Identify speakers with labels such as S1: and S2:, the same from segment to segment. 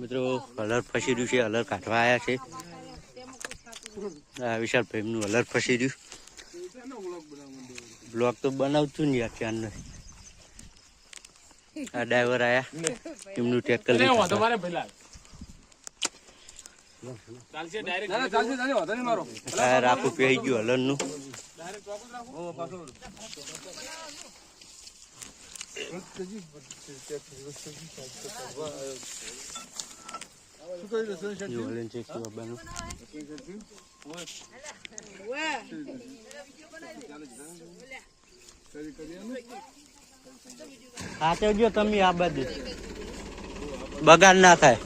S1: મિત્રો હલર ફસી રહ્યું છે, હલર કાઢવા આવ્યા છે. આ વિશાલ ભાઈનું હલર ફસી રહ્યું. બ્લોગ તો બનાવતું ને યાર ચાંદ નથી. આ ડ્રાઈવર આયા એમનું ટ્રેક્ટર લઈ રાખું પી ગયું હલર નું. ખાતેજો તમે આ બાજુ બગાડ ના થાય.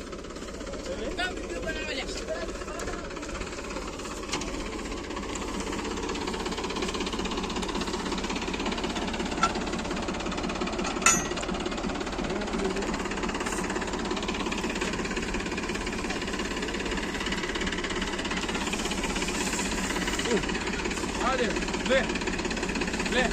S2: લે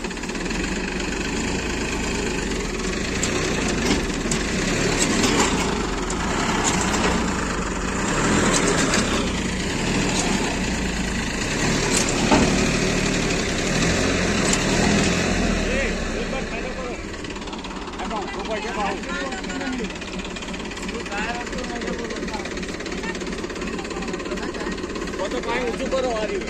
S2: તો કાઈ ઊંચું કરો આરી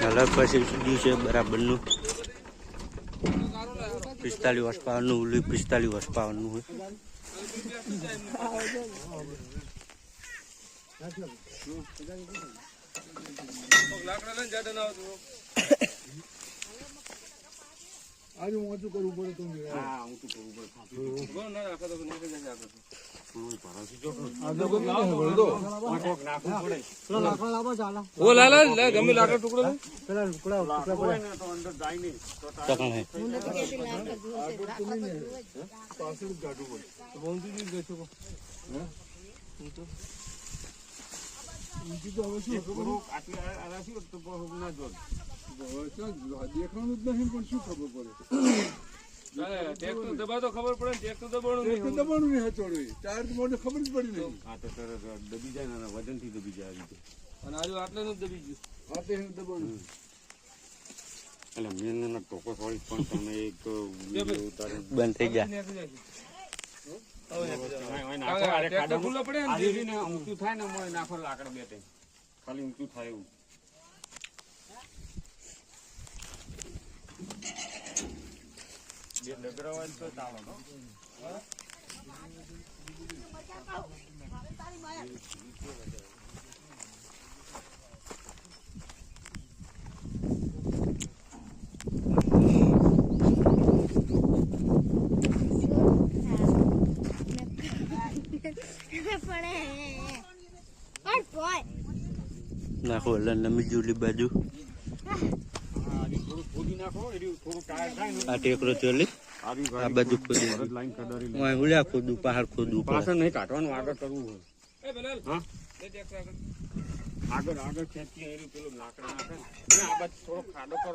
S1: અલગ પછી સુધી છે બરાબરનું 45 વર્ષ પાવરનું 45 વર્ષ પાવરનું હોય.
S3: आज ऊंचू करू पड़े तुम
S2: हां ऊंचू करू पड़े गो ना आखा तो नाके जाके आखा कोई भरासी जो
S3: आज को ना बोल दो
S2: कोक नाखू पड़े
S3: चलो लाकड़ा लावा जाला
S2: वो ला ला ले गमी लाकड़ा टुकड़ो
S3: चला टुकड़ा
S2: पड़े ना तो अंदर जाई नहीं तो
S1: तकन है
S3: पास में गाडू बोल तो बोंदी जी देखो हैं तो उनकी तो अवश्य
S2: करो आटी आरासी तो ना जोड़
S3: દેખાણું જ નહીં પણ શું ખબર પડે
S2: ટ્રેક્ટર દબા તો ખબર પડે ટ્રેક્ટર દબાણું નહીં
S3: દબાણું નહીં હચોડું ચાર્જ મોડે ખબર જ પડી નહીં.
S2: આ તો દબી જાય ને વજન થી દબી જાય રીતે અને આજુ આટલે નું દબી ગયું
S3: હાથે દબાણું
S2: એટલે મેન ના ટોકો થોડી પણ તમે એક ઉતારે
S1: બંધ થઈ ગયા.
S2: ખુલ્લો પડે ને ઊંચું થાય ને મોય નાખો લાકડા બે ત્રણ ખાલી ઊંચું થાય એવું બે ડગરાવાય તો ચાલો નો
S1: નાખો હલર નમી જુલી બાજુ આ ટેકરો ચોલી આ બાજુ ખોદી હુલ્યા ખોદું પહાડ ખોદું
S2: પાછળ નહીં કાઢવાનું આગળ કરવું હોય આગળ આગળ ખેંચી એનું પેલું લાકડા નાખે ને આ બાજુ થોડો ખાડો કરો